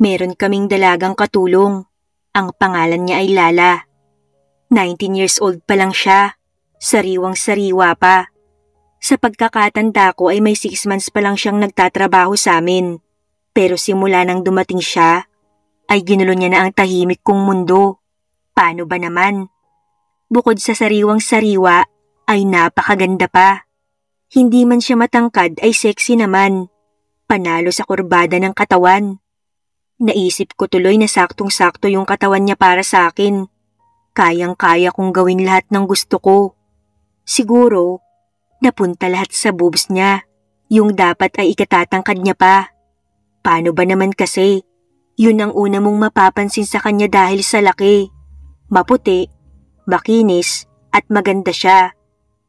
Meron kaming dalagang katulong. Ang pangalan niya ay Lala. 19 years old pa lang siya. Sariwang-sariwa pa. Sa pagkakatanda ko ay may 6 months pa lang siyang nagtatrabaho sa amin. Pero simula nang dumating siya, ay ginulo niya na ang tahimik kong mundo. Paano ba naman? Bukod sa sariwang-sariwa, ay napakaganda pa. Hindi man siya matangkad ay sexy naman. Panalo sa kurbada ng katawan. Naisip ko tuloy na saktong-sakto yung katawan niya para sa akin. Kayang-kaya kong gawin lahat ng gusto ko. Siguro, napunta lahat sa boobs niya. Yung dapat ay ikatatangkad niya pa. Paano ba naman kasi? Yun ang una mong mapapansin sa kanya dahil sa laki. Maputi, makinis, at maganda siya.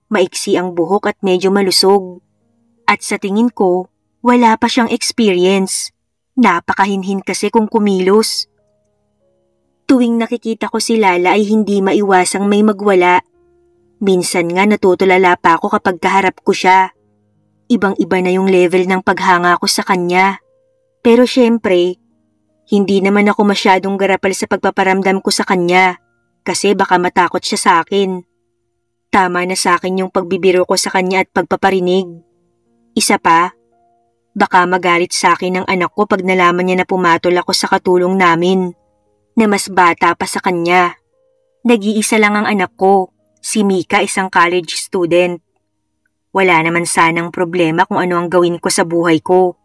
Maiksi ang buhok at medyo malusog. At sa tingin ko, wala pa siyang experience. Napakahinhin kasi kung kumilos. Tuwing nakikita ko si Lala ay hindi maiwasang may magwala. Minsan nga natutulala pa ako kapag kaharap ko siya. Ibang-iba na yung level ng paghanga ko sa kanya. Pero syempre, hindi naman ako masyadong garapal sa pagpaparamdam ko sa kanya kasi baka matakot siya sa akin. Tama na sa akin yung pagbibiro ko sa kanya at pagpaparinig. Isa pa, baka magalit sa akin ng anak ko pag nalaman niya na pumatol ako sa katulong namin, na mas bata pa sa kanya. Nag-iisa lang ang anak ko, si Mika, isang college student. Wala naman sanang problema kung ano ang gawin ko sa buhay ko.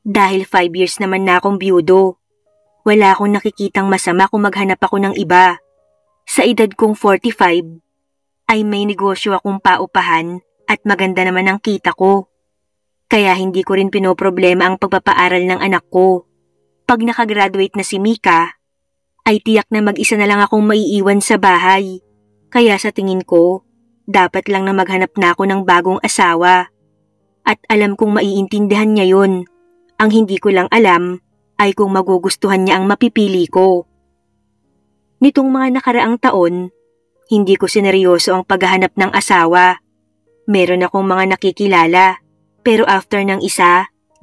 Dahil 5 years naman na akong byudo. Wala akong nakikitang masama kung maghanap ako ng iba. Sa edad kong 45, ay may negosyo akong paupahan at maganda naman ang kita ko. Kaya hindi ko rin pinoproblema ang pagpapaaral ng anak ko. Pag nakagraduate na si Mika, ay tiyak na mag-isa na lang akong maiiwan sa bahay. Kaya sa tingin ko, dapat lang na maghanap na ako ng bagong asawa. At alam kong maiintindihan niya yun. Ang hindi ko lang alam ay kung magugustuhan niya ang mapipili ko. Nitong mga nakaraang taon, hindi ko sineryoso ang paghahanap ng asawa. Meron akong mga nakikilala, pero after ng 1,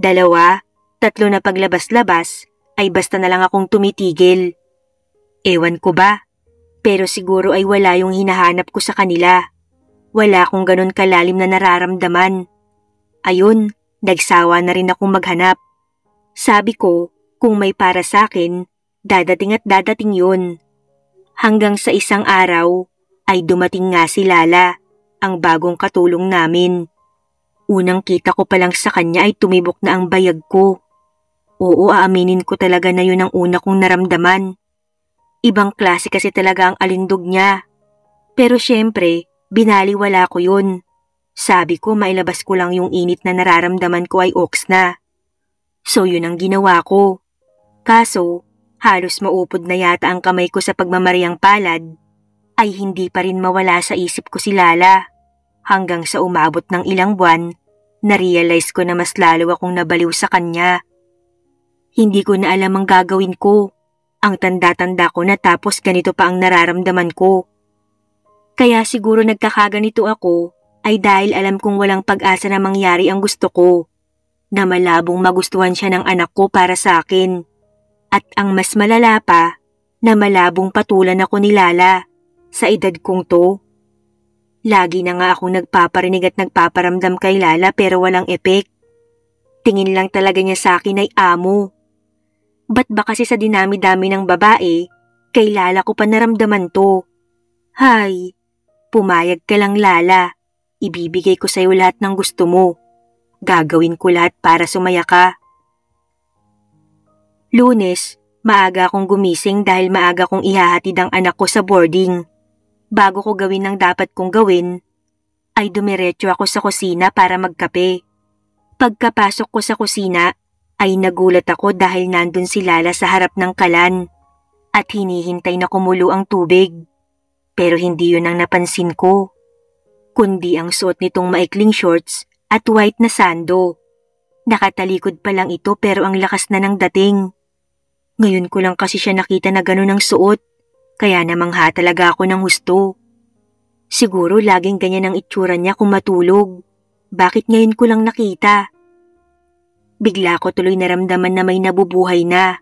2, 3 na paglabas-labas, ay basta na lang akong tumitigil. Ewan ko ba, pero siguro ay wala yung hinahanap ko sa kanila. Wala akong ganun kalalim na nararamdaman. Ayun, nagsawa na rin akong maghanap. Sabi ko, kung may para sa akin, dadating at dadating yun. Hanggang sa isang araw, ay dumating nga si Lala, ang bagong katulong namin. Unang kita ko pa lang sa kanya ay tumibok na ang bayag ko. Oo, aaminin ko talaga na yun ang una kong naramdaman. Ibang klase kasi talaga ang alindog niya. Pero syempre, binaliwala ko yun. Sabi ko mailabas ko lang yung init na nararamdaman ko ay oks na. So yun ang ginawa ko. Kaso, halos maupod na yata ang kamay ko sa pagmamariyang palad, ay hindi pa rin mawala sa isip ko si Lala. Hanggang sa umabot ng ilang buwan, na-realize ko na mas lalo akong nabaliw sa kanya. Hindi ko na alam ang gagawin ko. Ang tanda-tanda ko na tapos ganito pa ang nararamdaman ko. Kaya siguro nagkakaganito ako ay dahil alam kong walang pag-asa na mangyari ang gusto ko. Na malabong magustuhan siya ng anak ko para sa akin. At ang mas malala pa, na malabong patulan ako ni Lala sa edad kong to. Lagi na nga akong nagpaparinig at nagpaparamdam kay Lala pero walang epek. Tingin lang talaga niya sa akin ay amo. Ba't ba kasi sa dinami-dami ng babae, kay Lala ko pa naramdaman to? Hay, pumayag ka lang Lala. Ibibigay ko sa'yo lahat ng gusto mo. Gagawin ko lahat para sumaya ka. Lunes, maaga akong gumising dahil maaga kong ihahatid ang anak ko sa boarding. Bago ko gawin ang dapat kong gawin, ay dumiretso ako sa kusina para magkape. Pagkapasok ko sa kusina, ay nagulat ako dahil nandun si Lala sa harap ng kalan at hinihintay na kumulo ang tubig. Pero hindi yun ang napansin ko, kundi ang suot nitong maikling shorts at white na sando. Nakatalikod pa lang ito pero ang lakas na ng dating. Ngayon ko lang kasi siya nakita na ganun ang suot, kaya namangha talaga ako ng husto. Siguro laging ganyan ang itsura niya kung matulog. Bakit ngayon ko lang nakita? Bigla ko tuloy naramdaman na may nabubuhay na.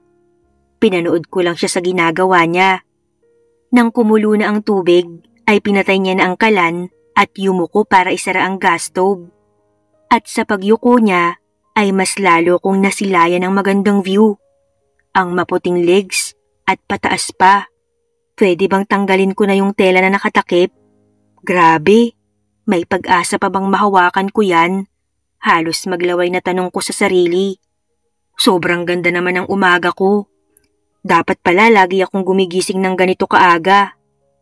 Pinanood ko lang siya sa ginagawa niya. Nang kumulo na ang tubig, ay pinatay niya na ang kalan at yumuko para isara ang gas stove. At sa pagyuko niya, ay mas lalo kong nasilayan ng magandang view. Ang maputing legs at pataas pa. Pwede bang tanggalin ko na yung tela na nakatakip? Grabe, may pag-asa pa bang mahawakan ko yan? Halos maglaway na tanong ko sa sarili. Sobrang ganda naman ng umaga ko. Dapat pala lagi akong gumigising ng ganito kaaga.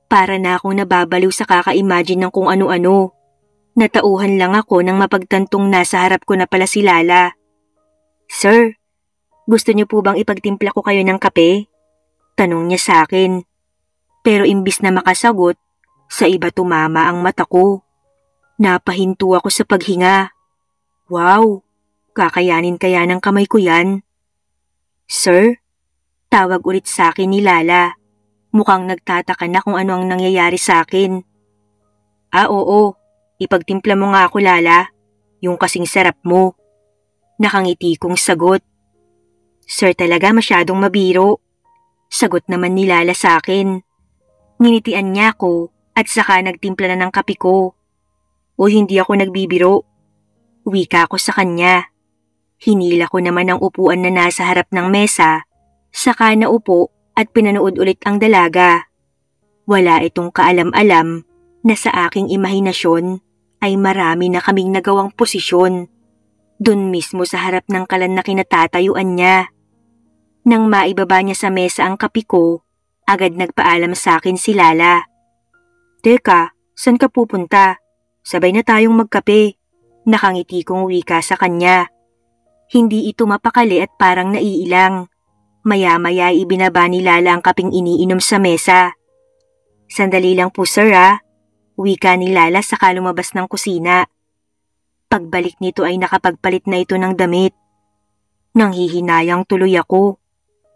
Para na akong nababaliw sa kaka-imagine ng kung ano-ano. Natauhan lang ako nang mapagtantong nasa harap ko na pala si Lala. Sir, gusto niyo po bang ipagtimpla ko kayo ng kape? Tanong niya sa akin. Pero imbis na makasagot, sa iba tumama ang mata ko. Napahinto ako sa paghinga. Wow, kakayanin kaya ng kamay ko yan? Sir, tawag ulit sa akin ni Lala. Mukhang nagtataka na kung ano ang nangyayari sa akin. Oo, ipagtimpla mo nga ako Lala, yung kasing sarap mo. Nakangiti kong sagot. Sir talaga masyadong mabiro. Sagot naman ni Lala sa akin. Nginitian niya ako at saka nagtimpla na ng kape ko. O hindi ako nagbibiro. Wika ko sa kanya. Hinila ko naman ang upuan na nasa harap ng mesa, saka naupo at pinanood ulit ang dalaga. Wala itong kaalam-alam na sa aking imahinasyon ay marami na kaming nagawang posisyon. Doon mismo sa harap ng kalan na kinatatayuan niya. Nang maibaba niya sa mesa ang kape ko, agad nagpaalam sa akin si Lala. Teka, saan ka pupunta? Sabay na tayong magkape. Nakangiti kong wika sa kanya. Hindi ito mapakali at parang naiilang. Maya-maya ibinaba ni Lala ang kaping iniinom sa mesa. Sandali lang po sir Wika ni Lala saka lumabas ng kusina. Pagbalik nito ay nakapagpalit na ito ng damit. Nanghihinayang tuloy ako.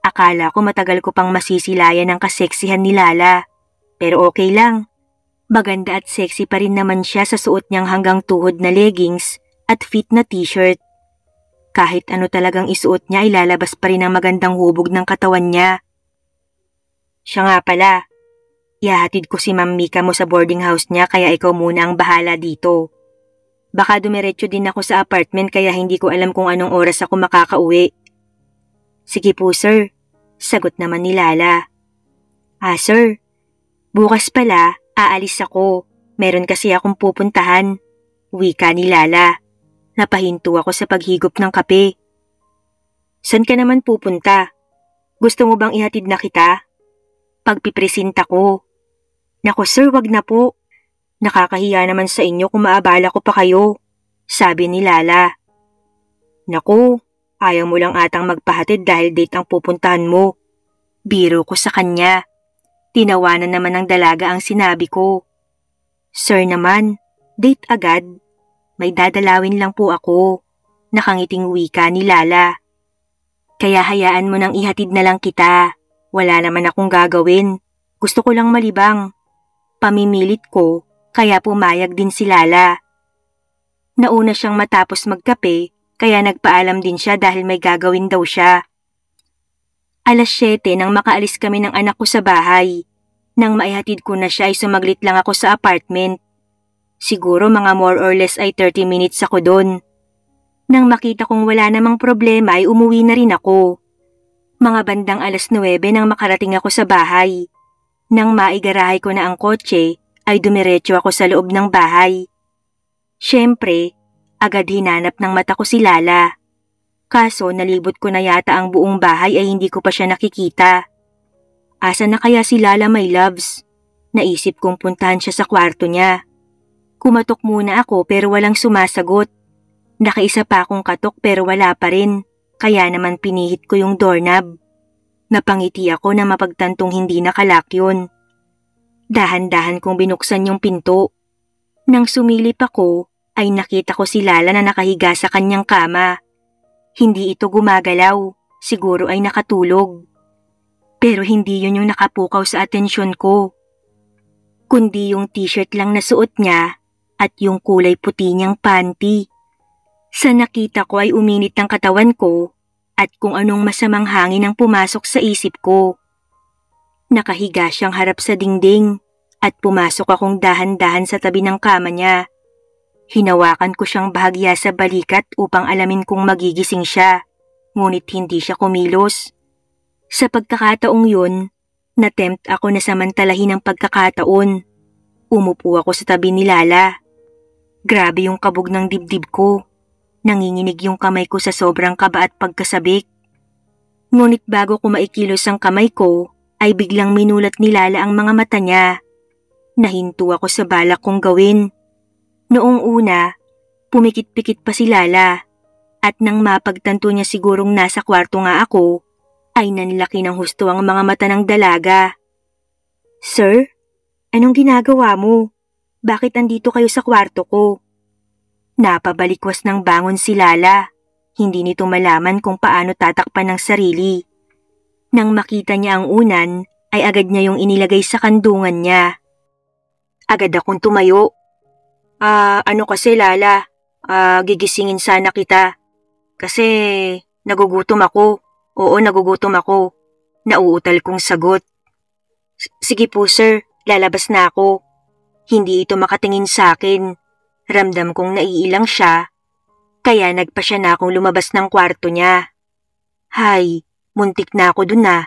Akala ko matagal ko pang masisilayan ang kaseksihan ni Lala. Pero okay lang. Maganda at sexy pa rin naman siya sa suot niyang hanggang tuhod na leggings at fit na t-shirt. Kahit ano talagang isuot niya ay lalabas pa rin ang magandang hubog ng katawan niya. Siya nga pala, ihahatid ko si Ma'am Mika mo sa boarding house niya kaya ikaw muna ang bahala dito. Baka dumiretso din ako sa apartment kaya hindi ko alam kung anong oras ako makakauwi. Sige po sir, sagot naman ni Lala. Sir, bukas pala aalis ako, meron kasi akong pupuntahan. Wika ni Lala. Napahinto ako sa paghigop ng kape. San ka naman pupunta? Gusto mo bang ihatid na kita? Pagpipresenta ko. Naku sir, wag na po. Nakakahiya naman sa inyo kung maabala ko pa kayo, sabi ni Lala. Naku, ayaw mo lang atang magpahatid dahil date ang pupuntahan mo. Biro ko sa kanya. Tinawanan naman ng dalaga ang sinabi ko. Sir naman, date agad. May dadalawin lang po ako. Nakangiting wika ni Lala. Kaya hayaan mo nang ihatid na lang kita. Wala naman akong gagawin. Gusto ko lang malibang. Pamimilit ko, kaya pumayag din si Lala. Nauna siyang matapos magkape, kaya nagpaalam din siya dahil may gagawin daw siya. 7:00 nang makaalis kami ng anak ko sa bahay. Nang maihatid ko na siya ay sumaglit lang ako sa apartment. Siguro mga more or less ay 30 minutes ako doon. Nang makita kong wala namang problema ay umuwi na rin ako. Mga bandang 9:00 nang makarating ako sa bahay. Nang maigarahe ko na ang kotse ay dumiretso ako sa loob ng bahay. Siyempre, agad hinanap ng mata ko si Lala. Kaso nalibot ko na yata ang buong bahay ay hindi ko pa siya nakikita. Asa na kaya si Lala my loves? Naisip kong puntahan siya sa kwarto niya. Kumatok muna ako pero walang sumasagot. Nakaisa pa akong katok pero wala pa rin, kaya naman pinihit ko yung doorknob. Napangiti ako na mapagtantong hindi nakalock yun. Dahan-dahan kong binuksan yung pinto. Nang sumilip ako, ay nakita ko si Lala na nakahiga sa kanyang kama. Hindi ito gumagalaw, siguro ay nakatulog. Pero hindi yun yung nakapukaw sa atensyon ko. Kundi yung t-shirt lang na suot niya at yung kulay puti niyang panty. Sa nakita ko ay uminit ang katawan ko at kung anong masamang hangin ang pumasok sa isip ko. Nakahiga siyang harap sa dingding at pumasok akong dahan-dahan sa tabi ng kama niya. Hinawakan ko siyang bahagya sa balikat upang alamin kung magigising siya, ngunit hindi siya kumilos. Sa pagkakataong yun, natempt ako na samantalahin ang pagkakataon. Umupo ako sa tabi ni Lala. Grabe yung kabog ng dibdib ko. Nanginginig yung kamay ko sa sobrang kaba at pagkasabik. Ngunit bago ko maikilos ang kamay ko, ay biglang minulat ni Lala ang mga mata niya. Nahinto ako sa balak kong gawin. Noong una, pumikit-pikit pa si Lala at nang mapagtanto niya sigurong nasa kwarto nga ako, ay nanlaki ng husto ang mga mata ng dalaga. "Sir, anong ginagawa mo? Bakit andito kayo sa kwarto ko?" Napabalikwas ng bangon si Lala. Hindi nito malaman kung paano tatakpan ng sarili. Nang makita niya ang unan, ay agad niya yung inilagay sa kandungan niya. Agad akong tumayo. Ano kasi Lala, gigisingin sana kita. Kasi nagugutom ako. Oo, nagugutom ako. Nauutal kong sagot. Sige po sir, lalabas na ako. Hindi ito makatingin sa akin. Ramdam kong naiilang siya. Kaya nagpa siya na akong lumabas ng kwarto niya. Hay, muntik na ako dun na.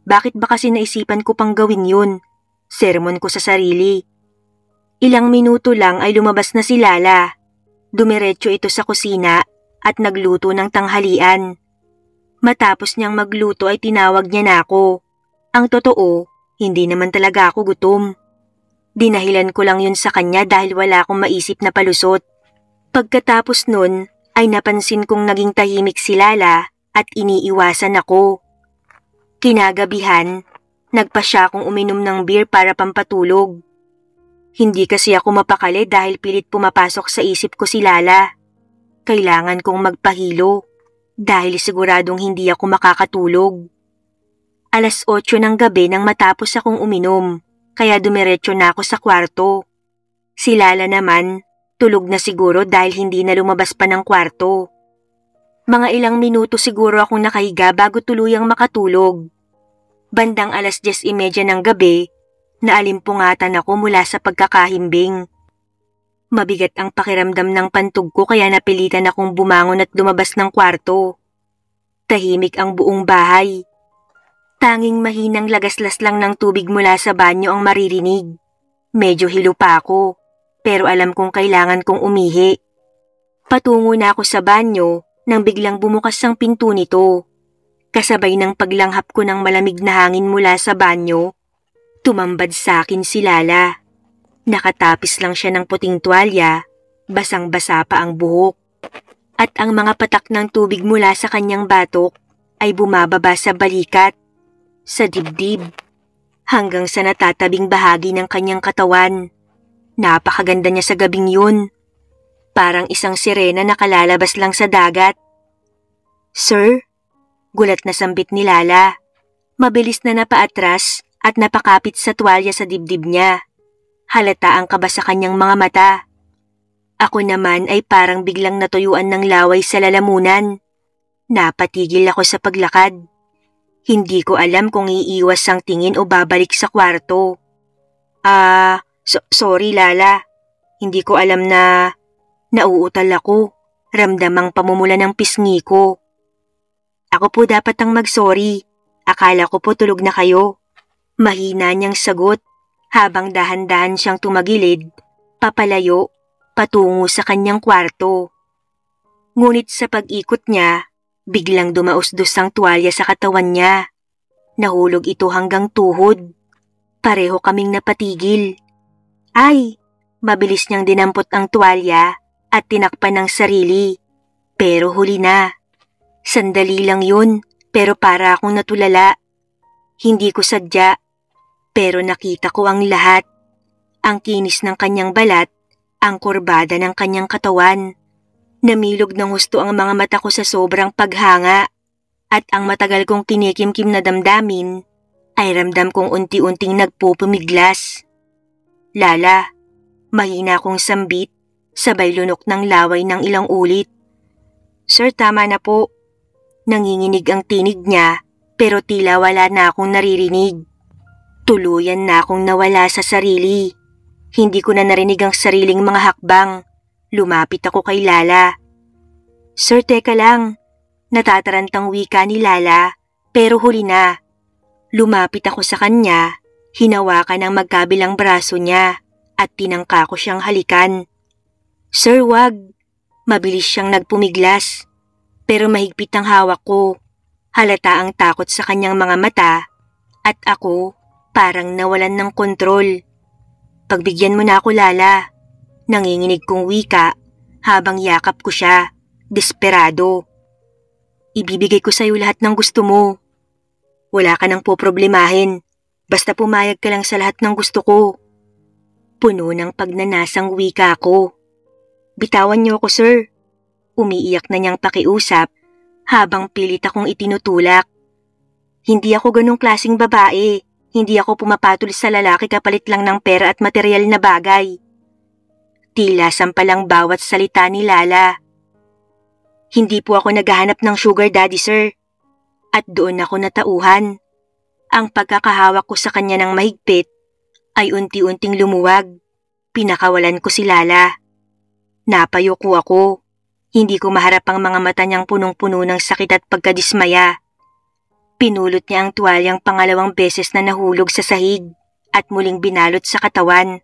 Bakit ba kasi naisipan ko pang gawin yun? Sermon ko sa sarili. Ilang minuto lang ay lumabas na si Lala. Dumiretso ito sa kusina at nagluto ng tanghalian. Matapos niyang magluto ay tinawag niya na ako. Ang totoo, hindi naman talaga ako gutom. Dinahilan ko lang yun sa kanya dahil wala akong maisip na palusot. Pagkatapos nun ay napansin kong naging tahimik si Lala at iniiwasan ako. Kinagabihan, nagpa siya akong uminom ng beer para pampatulog. Hindi kasi ako mapakali dahil pilit pumapasok sa isip ko si Lala. Kailangan kong magpahilo dahil siguradong hindi ako makakatulog. 8:00 ng gabi nang matapos akong uminom, kaya dumiretso na ako sa kwarto. Si Lala naman, tulog na siguro dahil hindi na lumabas pa ng kwarto. Mga ilang minuto siguro akong nakahiga bago tuluyang makatulog. Bandang 10:30 ng gabi, naalimpungatan ako mula sa pagkakahimbing. Mabigat ang pakiramdam ng pantog ko kaya napilitan akong bumangon at lumabas ng kwarto. Tahimik ang buong bahay. Tanging mahinang lagaslas lang ng tubig mula sa banyo ang maririnig. Medyo hilo pa ako, pero alam kong kailangan kong umihi. Patungo na ako sa banyo nang biglang bumukas ang pinto nito. Kasabay ng paglanghap ko ng malamig na hangin mula sa banyo, tumambad sa akin si Lala. Nakatapis lang siya ng puting tuwalya, basang-basa pa ang buhok. At ang mga patak ng tubig mula sa kanyang batok ay bumababa sa balikat, sa dibdib, hanggang sa natatabing bahagi ng kanyang katawan. Napakaganda niya sa gabing yun. Parang isang sirena na kalalabas lang sa dagat. "Sir?" Gulat na sambit ni Lala. Mabilis na napaatras at napakapit sa tuwalya sa dibdib niya. Halata ang kaba sa kanyang mga mata. Ako naman ay parang biglang natuyuan ng laway sa lalamunan. Napatigil ako sa paglakad. Hindi ko alam kung iiwas ang tingin o babalik sa kwarto. Sorry Lala. Hindi ko alam na nauutal ako. Ramdam ang pamumula ng pisngi ko. Ako po dapat ang mag-sorry. Akala ko po tulog na kayo. Mahina niyang sagot habang dahan-dahan siyang tumagilid, papalayo, patungo sa kanyang kwarto. Ngunit sa pag-ikot niya, biglang dumausdos ang tuwalya sa katawan niya. Nahulog ito hanggang tuhod. Pareho kaming napatigil. Ay! Mabilis niyang dinampot ang tuwalya at tinakpan ng sarili. Pero huli na. Sandali lang yun, pero para akong natulala. Hindi ko sadya, pero nakita ko ang lahat. Ang kinis ng kanyang balat, ang kurbada ng kanyang katawan. Namilog ng husto ang mga mata ko sa sobrang paghanga. At ang matagal kong kinikimkim na damdamin, ay ramdam kong unti-unting nagpupumiglas. Lala, mahina kong sambit, sabay lunok ng laway ng ilang ulit. Sir, tama na po. Nanginginig ang tinig niya pero tila wala na akong naririnig. Tuluyan na akong nawala sa sarili. Hindi ko na narinig ang sariling mga hakbang. Lumapit ako kay Lala. "Sir, teka lang." Natatarantang wika ni Lala pero huli na. Lumapit ako sa kanya, hinawakan ang magkabilang braso niya at tinangka ko siyang halikan. "Sir, wag." Mabilis siyang nagpumiglas. Pero mahigpit ang hawak ko. Halata ang takot sa kanyang mga mata at ako parang nawalan ng kontrol. "Pagbigyan mo na ako, Lala." Nanginginig kong wika habang yakap ko siya, desperado. "Ibibigay ko sa'yo lahat ng gusto mo. Wala ka nang poproblemahin. Basta pumayag ka lang sa lahat ng gusto ko." Puno ng pagnanasang wika ko. "Bitawan niyo ako, sir." Umiiyak na niyang pakiusap habang pilit akong itinutulak. "Hindi ako ganong klaseng babae. Hindi ako pumapatol sa lalaki kapalit lang ng pera at materyal na bagay." Tila sampalang bawat salita ni Lala. "Hindi po ako naghahanap ng sugar daddy, sir." At doon ako natauhan. Ang pagkakahawak ko sa kanya ng mahigpit ay unti-unting lumuwag. Pinakawalan ko si Lala. Napayuko ako. Hindi ko maharap ang mga mata niyang punong-puno ng sakit at pagkadismaya. Pinulot niya ang tuwalyang pangalawang beses na nahulog sa sahig at muling binalot sa katawan.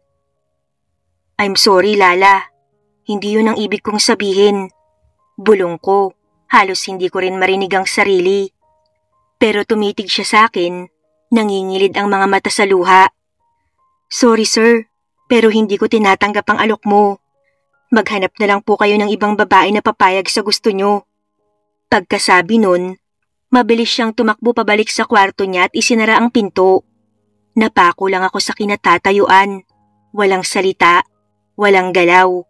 "I'm sorry, Lala. Hindi yun ang ibig kong sabihin." Bulong ko. Halos hindi ko rin marinig ang sarili. Pero tumitig siya sa akin. Nangingilid ang mga mata sa luha. "Sorry, sir. Pero hindi ko tinatanggap ang alok mo. Maghanap na lang po kayo ng ibang babae na papayag sa gusto nyo." Pagkasabi nun, mabilis siyang tumakbo pabalik sa kwarto niya at isinara ang pinto. Napako lang ako sa kinatatayuan. Walang salita, walang galaw.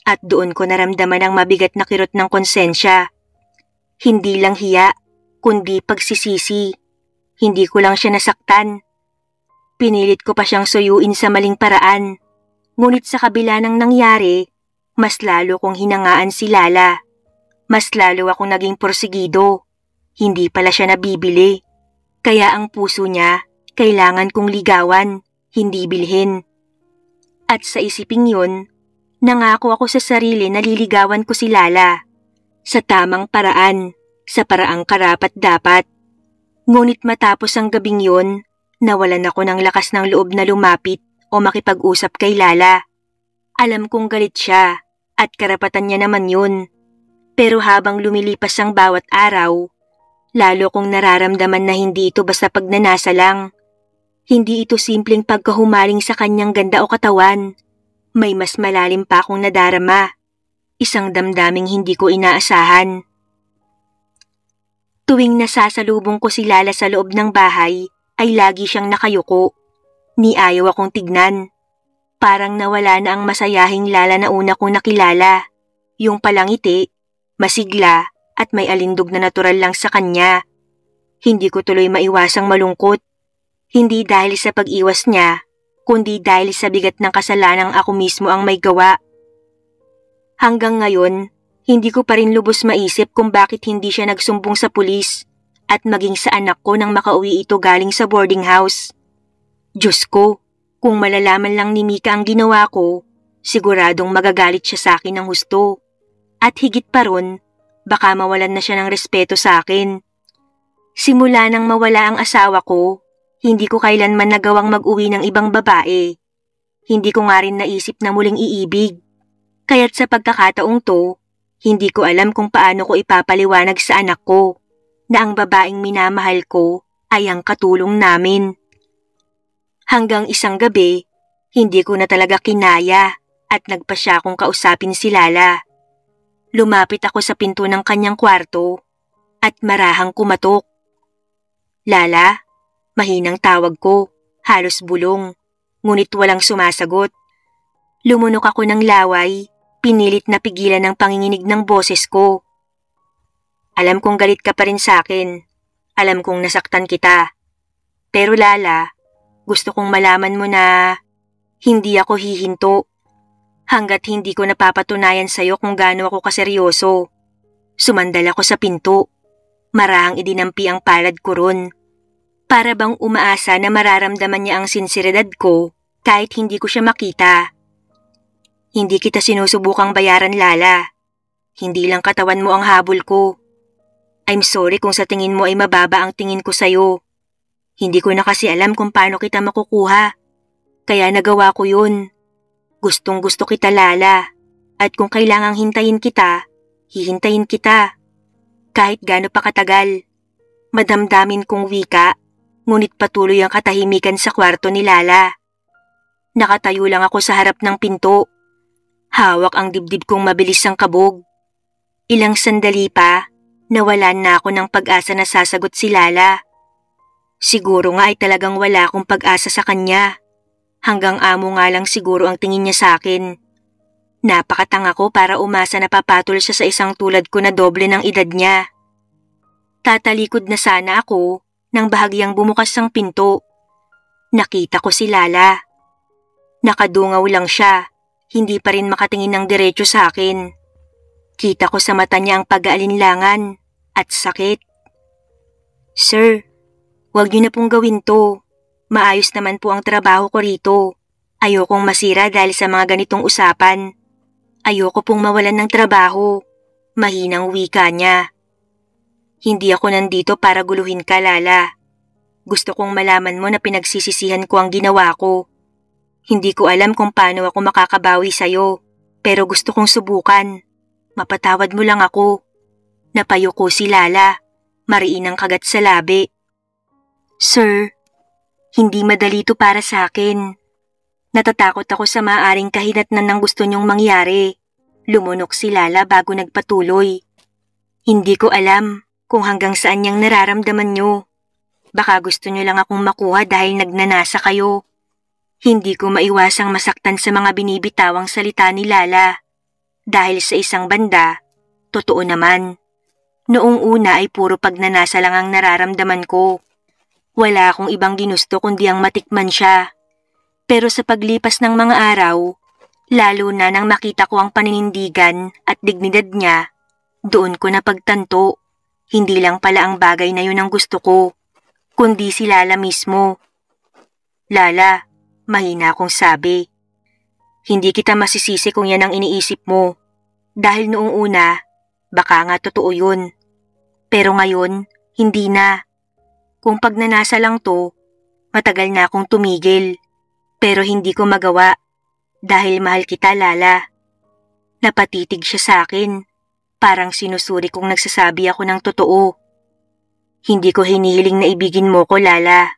At doon ko naramdaman ang mabigat na kirot ng konsensya. Hindi lang hiya, kundi pagsisisi. Hindi ko lang siya nasaktan. Pinilit ko pa siyang suyuin sa maling paraan. Ngunit sa kabila ng nangyari, mas lalo kong hinangaan si Lala. Mas lalo akong naging porsigido. Hindi pala siya nabibili. Kaya ang puso niya, kailangan kong ligawan, hindi bilhin. At sa isiping yun, nangako ako sa sarili na liligawan ko si Lala. Sa tamang paraan, sa paraang karapat-dapat. Ngunit matapos ang gabing yun, nawalan ako ng lakas ng loob na lumapit o makipag-usap kay Lala. Alam kong galit siya at karapatan niya naman yun. Pero habang lumilipas ang bawat araw, lalo kong nararamdaman na hindi ito basta pagnanasa lang. Hindi ito simpleng pagkahumaling sa kanyang ganda o katawan. May mas malalim pa akong nadarama. Isang damdaming hindi ko inaasahan. Tuwing nasasalubong ko si Lala sa loob ng bahay, ay lagi siyang nakayuko. Ni ayaw akong tignan. Parang nawala na ang masayahing Lala na una kong nakilala. Yung palangiti, masigla at may alindog na natural lang sa kanya. Hindi ko tuloy maiwasang malungkot. Hindi dahil sa pag-iwas niya, kundi dahil sa bigat ng kasalanang ako mismo ang may gawa. Hanggang ngayon, hindi ko pa rin lubos maisip kung bakit hindi siya nagsumbong sa pulis at maging sa anak ko nang makauwi ito galing sa boarding house. Diyos ko, kung malalaman lang ni Mika ang ginawa ko, siguradong magagalit siya sa akin ng husto. At higit pa ron, baka mawalan na siya ng respeto sa akin. Simula nang mawala ang asawa ko, hindi ko kailanman nagawang mag-uwi ng ibang babae. Hindi ko nga rin naisip na muling iibig. Kaya't sa pagkakataong to, hindi ko alam kung paano ko ipapaliwanag sa anak ko na ang babaeng minamahal ko ay ang katulong namin. Hanggang isang gabi, hindi ko na talaga kinaya at nagpasya akong kausapin si Lala. Lumapit ako sa pinto ng kanyang kwarto at marahang kumatok. "Lala?" Mahinang tawag ko, halos bulong, ngunit walang sumasagot. Lumunok ako ng laway, pinilit na pigilan ang panginginig ng boses ko. "Alam kong galit ka pa rin sa akin. Alam kong nasaktan kita. Pero Lala, gusto kong malaman mo na hindi ako hihinto hanggat hindi ko napapatunayan sa'yo kung gaano ako kaseryoso." Sumandal ako sa pinto. Marahang idinampi ang palad ko ron. Para bang umaasa na mararamdaman niya ang sinseridad ko kahit hindi ko siya makita. Hindi kita sinusubukang bayaran, Lala. Hindi lang katawan mo ang habol ko. I'm sorry kung sa tingin mo ay mababa ang tingin ko sa'yo. Hindi ko na kasi alam kung paano kita makukuha. Kaya nagawa ko yun. Gustong gusto kita, Lala. At kung kailangang hintayin kita, hihintayin kita. Kahit gaano pa katagal. Madamdamin kong wika, ngunit patuloy ang katahimikan sa kwarto ni Lala. Nakatayo lang ako sa harap ng pinto. Hawak ang dibdib kong mabilis ang kabog. Ilang sandali pa, nawalan na ako ng pag-asa na sasagot si Lala. Siguro nga ay talagang wala akong pag-asa sa kanya. Hanggang amo nga lang siguro ang tingin niya sa akin. Napakatanga ko para umasa na papatol siya sa isang tulad ko na doble ng edad niya. Tatalikod na sana ako nang bahagyang bumukas ang pinto. Nakita ko si Lala. Nakadungaw lang siya, hindi pa rin makatingin ng diretso sa akin. Kita ko sa mata niya ang pag-aalinlangan at sakit. Sir, huwag niyo na pong gawin to. Maayos naman po ang trabaho ko rito. Ayokong masira dahil sa mga ganitong usapan. Ayoko pong mawalan ng trabaho. Mahinang wika niya. Hindi ako nandito para guluhin ka, Lala. Gusto kong malaman mo na pinagsisisihan ko ang ginawa ko. Hindi ko alam kung paano ako makakabawi sa'yo, pero gusto kong subukan. Mapatawad mo lang ako. Napayuko si Lala, mariin ang kagat sa labi. Sir, hindi madali ito para sa akin. Natatakot ako sa maaaring kahinatnan ng gusto niyong mangyari. Lumunok si Lala bago nagpatuloy. Hindi ko alam kung hanggang saan niyang nararamdaman niyo. Baka gusto niyo lang akong makuha dahil nagnanasa kayo. Hindi ko maiwasang masaktan sa mga binibitawang salita ni Lala. Dahil sa isang banda, totoo naman. Noong una ay puro pagnanasa lang ang nararamdaman ko. Wala akong ibang ginusto kundi ang matikman siya. Pero sa paglipas ng mga araw, lalo na nang makita ko ang paninindigan at dignidad niya, doon ko napagtanto, hindi lang pala ang bagay na yun ang gusto ko, kundi si Lala mismo. Lala, mahina akong sabi. Hindi kita masisisi kung yan ang iniisip mo. Dahil noong una, baka nga totoo yun. Pero ngayon, hindi na. Kung pagnanasa lang to, matagal na akong tumigil. Pero hindi ko magawa dahil mahal kita, Lala. Napatitig siya sa akin. Parang sinusuri kong nagsasabi ako ng totoo. Hindi ko hinihiling na ibigin mo ko, Lala.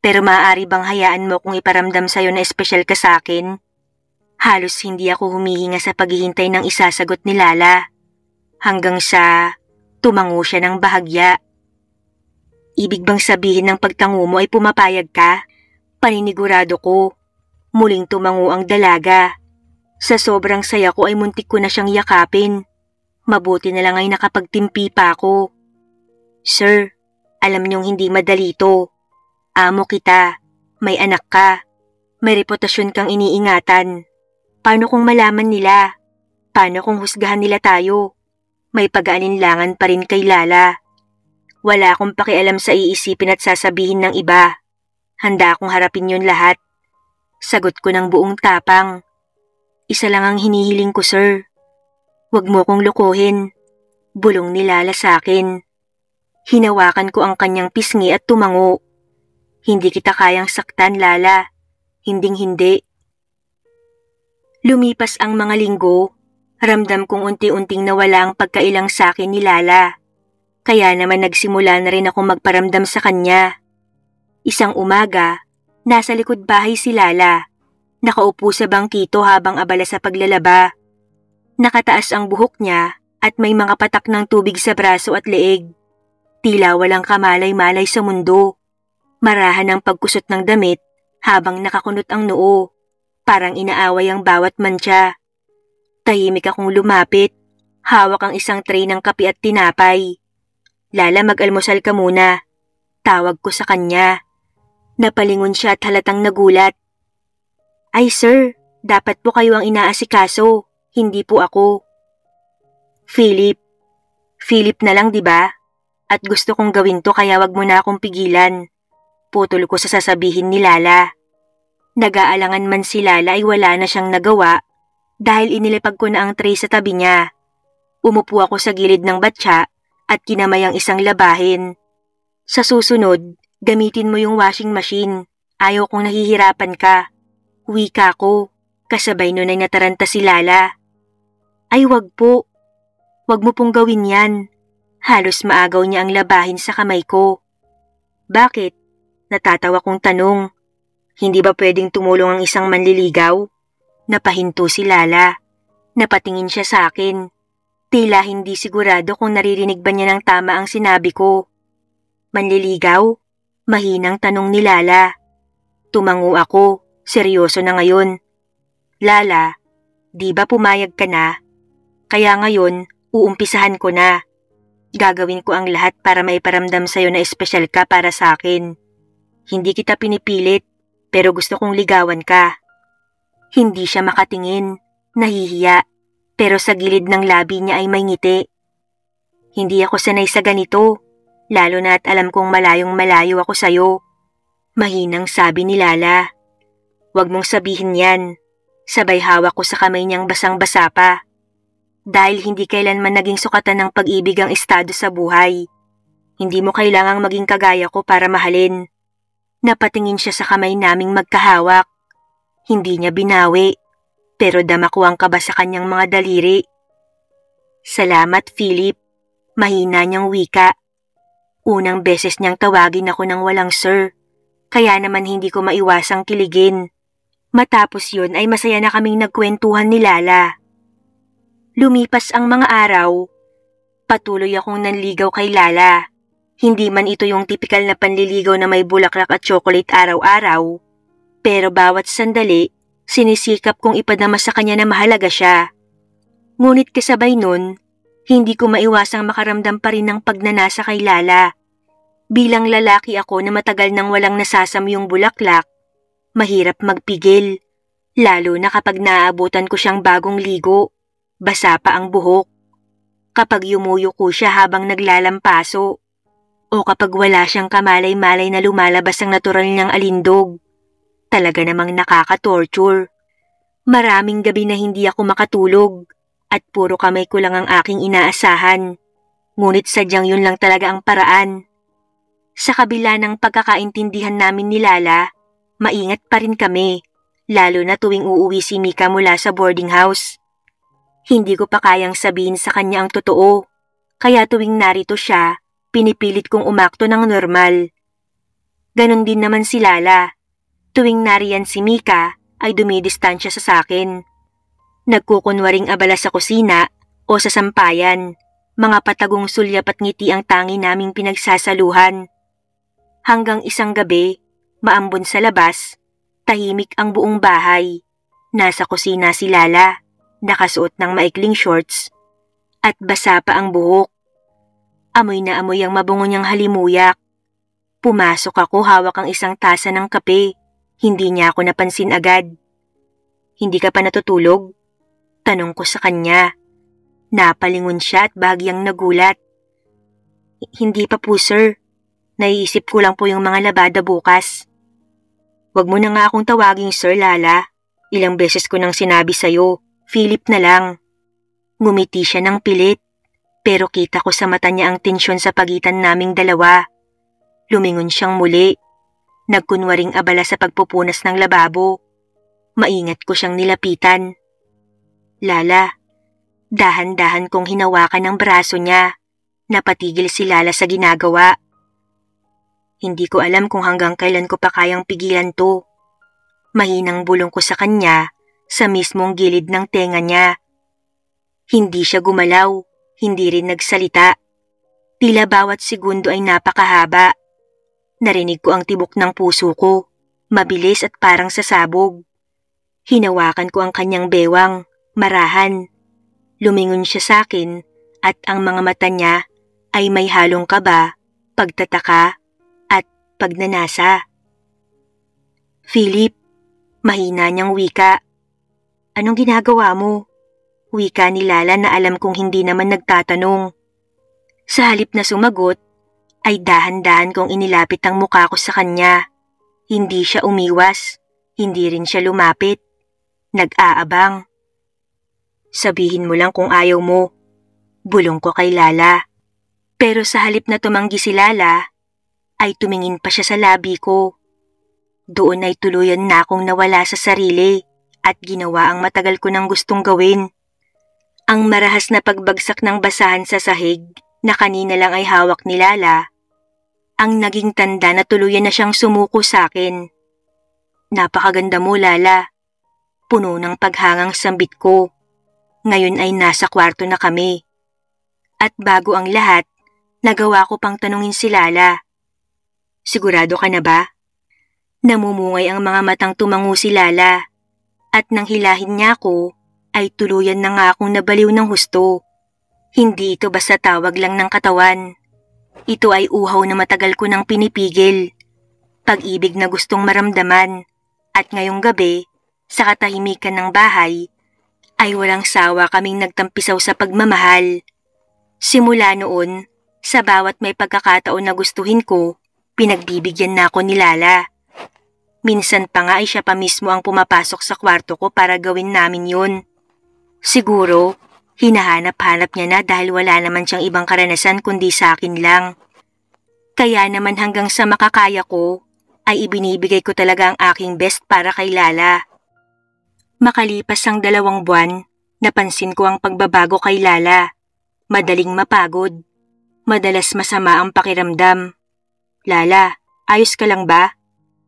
Pero maaari bang hayaan mo kung iparamdam sa'yo na espesyal ka sa akin? Halos hindi ako humihinga sa paghihintay ng isasagot ni Lala. Hanggang sa tumango siya ng bahagya. Ibig bang sabihin ng pagtango mo ay pumapayag ka? Paninigurado ko. Muling tumango ang dalaga. Sa sobrang saya ko ay muntik ko na siyang yakapin. Mabuti na lang ay nakapagtimpi pa ako. Sir, alam niyong hindi madali to. Amo kita. May anak ka. May reputasyon kang iniingatan. Paano kung malaman nila? Paano kung husgahan nila tayo? May pag-aalinlangan pa rin kay Lala. Wala akong pakialam sa iisipin at sasabihin ng iba. Handa akong harapin yun lahat. Sagot ko ng buong tapang. Isa lang ang hinihiling ko, sir. Huwag mo kong lokohin. Bulong ni Lala sa akin. Hinawakan ko ang kanyang pisngi at tumango. Hindi kita kayang saktan, Lala. Hinding-hindi. Lumipas ang mga linggo. Ramdam kong unti-unting nawala ang pagkailang sa akin ni Lala. Kaya naman nagsimula na rin akong magparamdam sa kanya. Isang umaga, nasa likod bahay si Lala. Nakaupo sa bangkito habang abala sa paglalaba. Nakataas ang buhok niya at may mga patak ng tubig sa braso at leeg. Tila walang kamalay-malay sa mundo. Marahan ang pagkusot ng damit habang nakakunot ang noo. Parang inaaway ang bawat mantsa. Tahimik akong lumapit. Hawak ang isang tray ng kape at tinapay. Lala, mag-almusal ka muna. Tawag ko sa kanya. Napalingon siya at halatang nagulat. Ay sir, dapat po kayo ang inaasikaso, hindi po ako. Philip na lang, di ba? At gusto kong gawin to kaya wag mo na akong pigilan. Putol ko sa sasabihin ni Lala. Nag-aalangan man si Lala ay wala na siyang nagawa dahil inilipag ko na ang tray sa tabi niya. Umupo ako sa gilid ng batya at kinamay ang isang labahin. Sa susunod, gamitin mo yung washing machine. Ayaw kong nahihirapan ka. Wika ko. Kasabay nun ay nataranta si Lala. Ay wag po. Wag mo pong gawin yan. Halos maagaw niya ang labahin sa kamay ko. Bakit? Natatawa kong tanong. Hindi ba pwedeng tumulong ang isang manliligaw? Napahinto si Lala. Napatingin siya sa akin. Tila hindi sigurado kung naririnig ba niya ng tama ang sinabi ko. Manliligaw? Mahinang tanong ni Lala. Tumango ako. Seryoso na ngayon. Lala, di ba pumayag ka na? Kaya ngayon, uumpisahan ko na. Gagawin ko ang lahat para maiparamdam sa'yo na espesyal ka para sa akin. Hindi kita pinipilit, pero gusto kong ligawan ka. Hindi siya makatingin, nahihiya, pero sa gilid ng labi niya ay may ngiti. Hindi ako sanay sa ganito, lalo na at alam kong malayong malayo ako sa'yo. Mahinang sabi ni Lala. Huwag mong sabihin yan. Sabay hawak ko sa kamay niyang basang-basa pa. Dahil hindi kailanman naging sukatan ng pag-ibig ang estado sa buhay. Hindi mo kailangang maging kagaya ko para mahalin. Napatingin siya sa kamay naming magkahawak. Hindi niya binawi, pero dama ko ang kaba sa kanyang mga daliri. Salamat, Philip. Mahina niyang wika. Unang beses niyang tawagin ako ng walang sir, kaya naman hindi ko maiwasang kiligin. Matapos yun ay masaya na kaming nagkwentuhan ni Lala. Lumipas ang mga araw. Patuloy akong nanligaw kay Lala. Hindi man ito yung tipikal na panliligaw na may bulaklak at chocolate araw-araw. Pero bawat sandali, sinisikap kong ipadama sa kanya na mahalaga siya. Ngunit kasabay nun, hindi ko maiwasang makaramdam pa rin ng pagnanasa kay Lala. Bilang lalaki ako na matagal nang walang nasasam yung bulaklak, mahirap magpigil, lalo na kapag naaabutan ko siyang bagong ligo, basa pa ang buhok. Kapag yumuyo ko siya habang naglalampaso, o kapag wala siyang kamalay-malay na lumalabas ang natural niyang alindog, talaga namang nakaka-torture. Maraming gabi na hindi ako makatulog, at puro kamay ko lang ang aking inaasahan. Ngunit sadyang yun lang talaga ang paraan. Sa kabila ng pagkakaintindihan namin ni Lala, maingat pa rin kami, lalo na tuwing uuwi si Mika mula sa boarding house. Hindi ko pa kayang sabihin sa kanya ang totoo, kaya tuwing narito siya, pinipilit kong umakto ng normal. Ganon din naman si Lala. Tuwing nariyan si Mika, ay dumidistansya sa akin. Nagkukunwaring abala sa kusina o sa sampayan, mga patagong sulyap at ngiti ang tangi naming pinagsasaluhan. Hanggang isang gabi, maambon sa labas, tahimik ang buong bahay. Nasa kusina si Lala, nakasuot ng maikling shorts, at basa pa ang buhok. Amoy na amoy ang mabango niyang halimuyak. Pumasok ako hawak ang isang tasa ng kape. Hindi niya ako napansin agad. Hindi ka pa natutulog? Tanong ko sa kanya. Napalingon siya at bahagyang nagulat. Hindi pa po, sir. Naiisip ko lang po yung mga labada bukas. Wag mo na nga akong tawaging Sir, Lala. Ilang beses ko nang sinabi sa'yo, Philip na lang. Ngumiti siya ng pilit, pero kita ko sa mata niya ang tensyon sa pagitan naming dalawa. Lumingon siyang muli. Nagkunwaring abala sa pagpupunas ng lababo. Maingat ko siyang nilapitan. Lala, dahan-dahan kong hinawakan ang braso niya. Napatigil si Lala sa ginagawa. Hindi ko alam kung hanggang kailan ko pa kayang pigilan to. Mahinang bulong ko sa kanya sa mismong gilid ng tenga niya. Hindi siya gumalaw, hindi rin nagsalita. Tila bawat segundo ay napakahaba. Narinig ko ang tibok ng puso ko, mabilis at parang sasabog. Hinawakan ko ang kanyang bewang, marahan. Lumingon siya sa akin at ang mga mata niya ay may halong kaba, pagtataka, pagnanasa. Philip, mahina niyang wika. Anong ginagawa mo? Wika ni Lala na alam kong hindi naman nagtatanong. Sa halip na sumagot, ay dahan-dahan kong inilapit ang mukha ko sa kanya. Hindi siya umiwas, hindi rin siya lumapit. Nag-aabang. Sabihin mo lang kung ayaw mo. Bulong ko kay Lala. Pero sa halip na tumanggi si Lala, ay tumingin pa siya sa labi ko. Doon ay tuluyan na akong nawala sa sarili at ginawa ang matagal ko nang gustong gawin. Ang marahas na pagbagsak ng basahan sa sahig na kanina lang ay hawak ni Lala, ang naging tanda na tuluyan na siyang sumuko sa akin. Napakaganda mo, Lala. Puno ng paghangang sambit ko. Ngayon ay nasa kwarto na kami. At bago ang lahat, nagawa ko pang tanungin si Lala. Sigurado ka na ba? Namumungay ang mga matang tumango si Lala. At nang hilahin niya ako, ay tuluyan na nga akong nabaliw ng husto. Hindi ito basta tawag lang ng katawan. Ito ay uhaw na matagal ko nang pinipigil. Pag-ibig na gustong maramdaman. At ngayong gabi, sa katahimikan ng bahay, ay walang sawa kaming nagtampisaw sa pagmamahal. Simula noon, sa bawat may pagkakataon na gustuhin ko, pinagbibigyan na ako ni Lala. Minsan pa nga ay siya pa mismo ang pumapasok sa kwarto ko para gawin namin yun. Siguro, hinahanap-hanap niya na dahil wala naman siyang ibang karanasan kundi sa akin lang. Kaya naman hanggang sa makakaya ko, ay ibinibigay ko talaga ang aking best para kay Lala. Makalipas ang 2 buwan, napansin ko ang pagbabago kay Lala. Madaling mapagod. Madalas masama ang pakiramdam. Lala, ayos ka lang ba?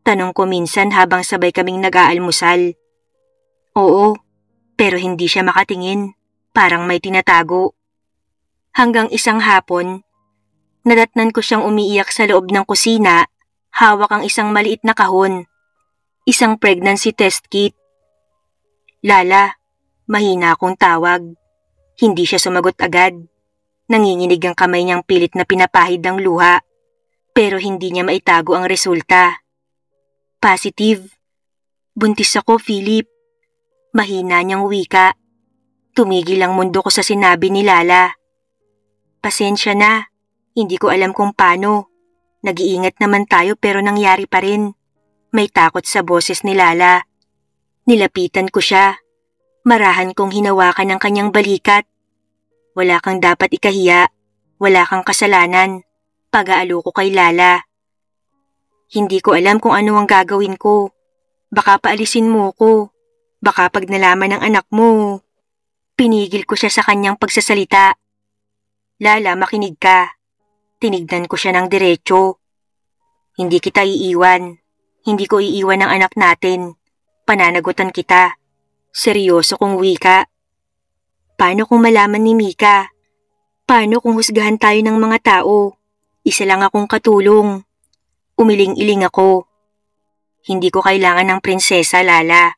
Tanong ko minsan habang sabay kaming nag-aalmusal. Oo, pero hindi siya makatingin. Parang may tinatago. Hanggang isang hapon, nadatnan ko siyang umiiyak sa loob ng kusina, hawak ang isang maliit na kahon. Isang pregnancy test kit. Lala, mahina akong tawag. Hindi siya sumagot agad. Nanginginig ang kamay niyang pilit na pinapahid ng luha. Pero hindi niya maitago ang resulta. Positive. Buntis ako, Philip. Mahina niyang wika. Tumigil ang mundo ko sa sinabi ni Lala. Pasensya na, hindi ko alam kung paano. Nag-iingat naman tayo pero nangyari pa rin. May takot sa boses ni Lala. Nilapitan ko siya. Marahan kong hinawakan ang kanyang balikat. Wala kang dapat ikahiya. Wala kang kasalanan. Pag-aalo ko kay Lala. Hindi ko alam kung ano ang gagawin ko. Baka paalisin mo ko. Baka pag nalaman ng anak mo. Pinigil ko siya sa kanyang pagsasalita. Lala, makinig ka. Tinignan ko siya ng diretso. Hindi kita iiwan. Hindi ko iiwan ang anak natin. Pananagutan kita. Seryoso kong wika. Paano kung malaman ni Mika? Paano kung husgahan tayo ng mga tao? Isa lang akong katulong. Umiling-iling ako. Hindi ko kailangan ng prinsesa, Lala.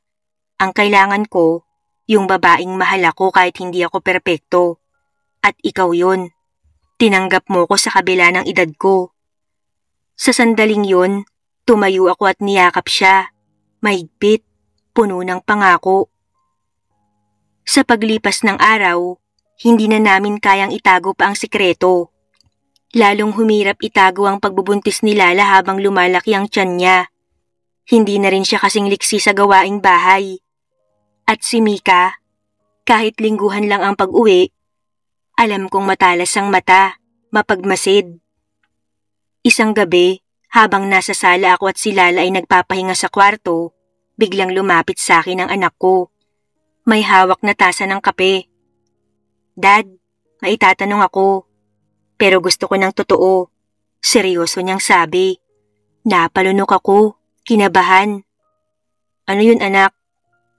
Ang kailangan ko, yung babaeng mahal ako kahit hindi ako perpekto. At ikaw yun. Tinanggap mo ko sa kabila ng edad ko. Sa sandaling yun, tumayo ako at niyakap siya. Mahigpit, puno ng pangako. Sa paglipas ng araw, hindi na namin kayang itago pa ang sikreto. Lalong humirap itago ang pagbubuntis ni Lala habang lumalaki ang tiyan niya. Hindi na rin siya kasing liksi sa gawaing bahay. At si Mika, kahit lingguhan lang ang pag-uwi, alam kong matalas ang mata, mapagmasid. Isang gabi, habang nasa sala ako at si Lala ay nagpapahinga sa kwarto, biglang lumapit sa akin ang anak ko. May hawak na tasa ng kape. Dad, maitatanong ako. Pero gusto ko ng totoo. Seryoso niyang sabi. Napalunok ako, kinabahan. Ano yun, anak?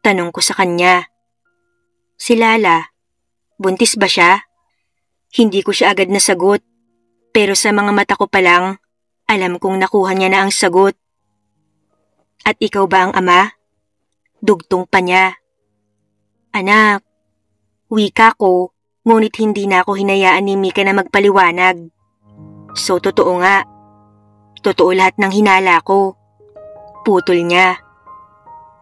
Tanong ko sa kanya. Si Lala, buntis ba siya? Hindi ko siya agad nasagot. Pero sa mga mata ko pa lang, alam kong nakuha niya na ang sagot. At ikaw ba ang ama? Dugtong pa niya. Anak, wika ko, ngunit hindi na ako hinayaan ni Mika na magpaliwanag. So totoo nga. Totoo lahat ng hinala ko. Putol niya.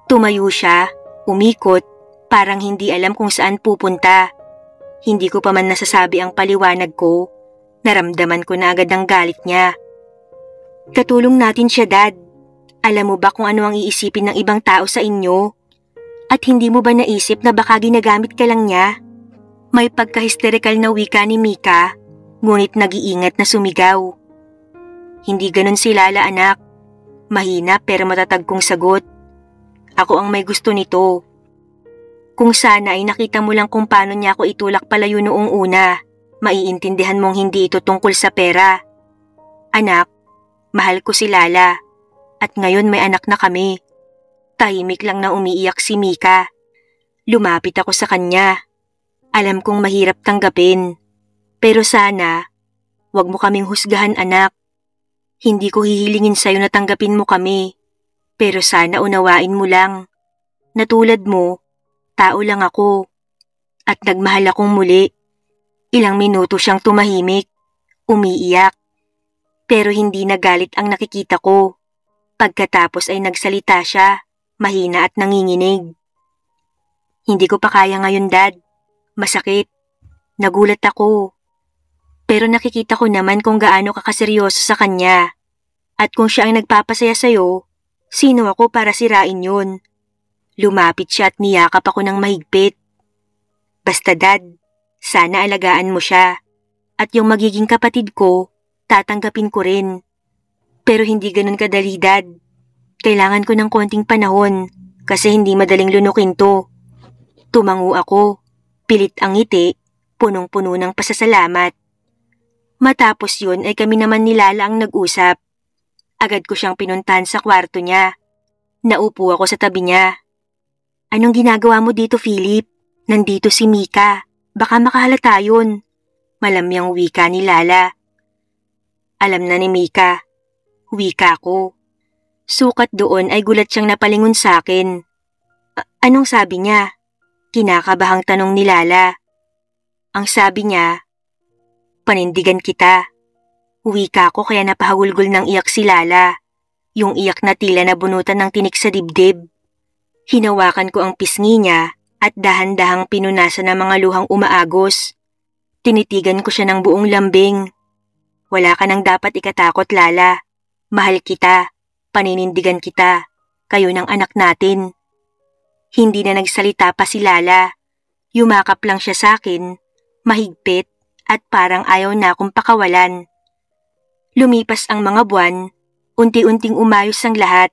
Tumayo siya, umikot, parang hindi alam kung saan pupunta. Hindi ko pa man nasasabi ang paliwanag ko, Naramdaman ko na agad ang galit niya. Katulong natin siya, Dad. Alam mo ba kung ano ang iisipin ng ibang tao sa inyo? At hindi mo ba naisip na baka ginagamit ka lang niya? May pagka-hysterical na wika ni Mika, ngunit nag-iingat na sumigaw. Hindi ganun si Lala, anak. Mahina pero matatag kong sagot. Ako ang may gusto nito. Kung sana ay nakita mo lang kung paano niya ako itulak palayo noong una, maiintindihan mong hindi ito tungkol sa pera. Anak, mahal ko si Lala at ngayon may anak na kami. Tahimik lang na umiiyak si Mika. Lumapit ako sa kanya. Alam kong mahirap tanggapin, pero sana wag mo kaming husgahan, anak. Hindi ko hihilingin sa'yo na tanggapin mo kami, pero sana unawain mo lang. Natulad mo, tao lang ako. At nagmahal akong muli. Ilang minuto siyang tumahimik, umiiyak. Pero hindi nagalit ang nakikita ko. Pagkatapos ay nagsalita siya, mahina at nanginginig. Hindi ko pa kaya ngayon, Dad. Masakit. Nagulat ako. Pero nakikita ko naman kung gaano ka kaseryoso sa kanya. At kung siya ang nagpapasaya sa'yo, sino ako para sirain yun? Lumapit siya at niyakap ako ng mahigpit. Basta, Dad, sana alagaan mo siya. At yung magiging kapatid ko, tatanggapin ko rin. Pero hindi ganun kadali, Dad. Kailangan ko ng konting panahon kasi hindi madaling lunukin to. Tumango ako, pilit ang ngiti, punong-puno ng pasasalamat. Matapos yun ay kami naman ni Lala ang nag-usap. Agad ko siyang pinuntahan sa kwarto niya. Naupo ako sa tabi niya. Anong ginagawa mo dito, Philip? Nandito si Mika. Baka makahalata yun. Malamyang wika ni Lala. Alam na ni Mika. Wika ko. Sukat doon ay gulat siyang napalingon sa akin. Anong sabi niya? Kinakabahang tanong ni Lala. Ang sabi niya, panindigan kita. Wika ko kaya napahagulgol ng iyak si Lala. Yung iyak na tila nabunutan ng tinik sa dibdib. Hinawakan ko ang pisngi niya at dahan-dahang pinunasan ng mga luhang umaagos. Tinitigan ko siya ng buong lambing. Wala ka nang dapat ikatakot, Lala. Mahal kita. Paninindigan kita. Kayo ng anak natin. Hindi na nagsalita pa si Lala. Yumakap lang siya sa akin, mahigpit at parang ayaw na akong pakawalan. Lumipas ang mga buwan, unti-unting umayos ang lahat.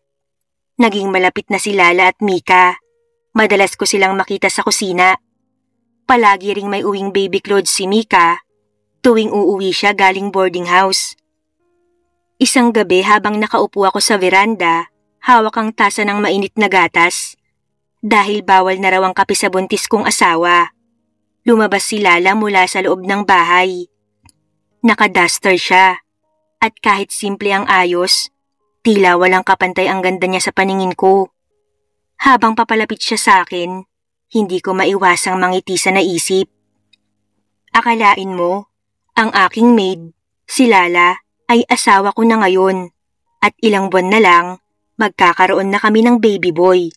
Naging malapit na si Lala at Mika. Madalas ko silang makita sa kusina. Palagi ring may uwing baby clothes si Mika tuwing uuwi siya galing boarding house. Isang gabi habang nakaupo ako sa veranda, hawak ang tasa ng mainit na gatas. Dahil bawal na raw ang kape sa buntis kong asawa. Lumabas si Lala mula sa loob ng bahay. Naka-duster siya. At kahit simple ang ayos, tila walang kapantay ang ganda niya sa paningin ko. Habang papalapit siya sa akin, hindi ko maiwasang mangiti sa naisip. Akalain mo, ang aking maid, si Lala, ay asawa ko na ngayon. At ilang buwan na lang, magkakaroon na kami ng baby boy.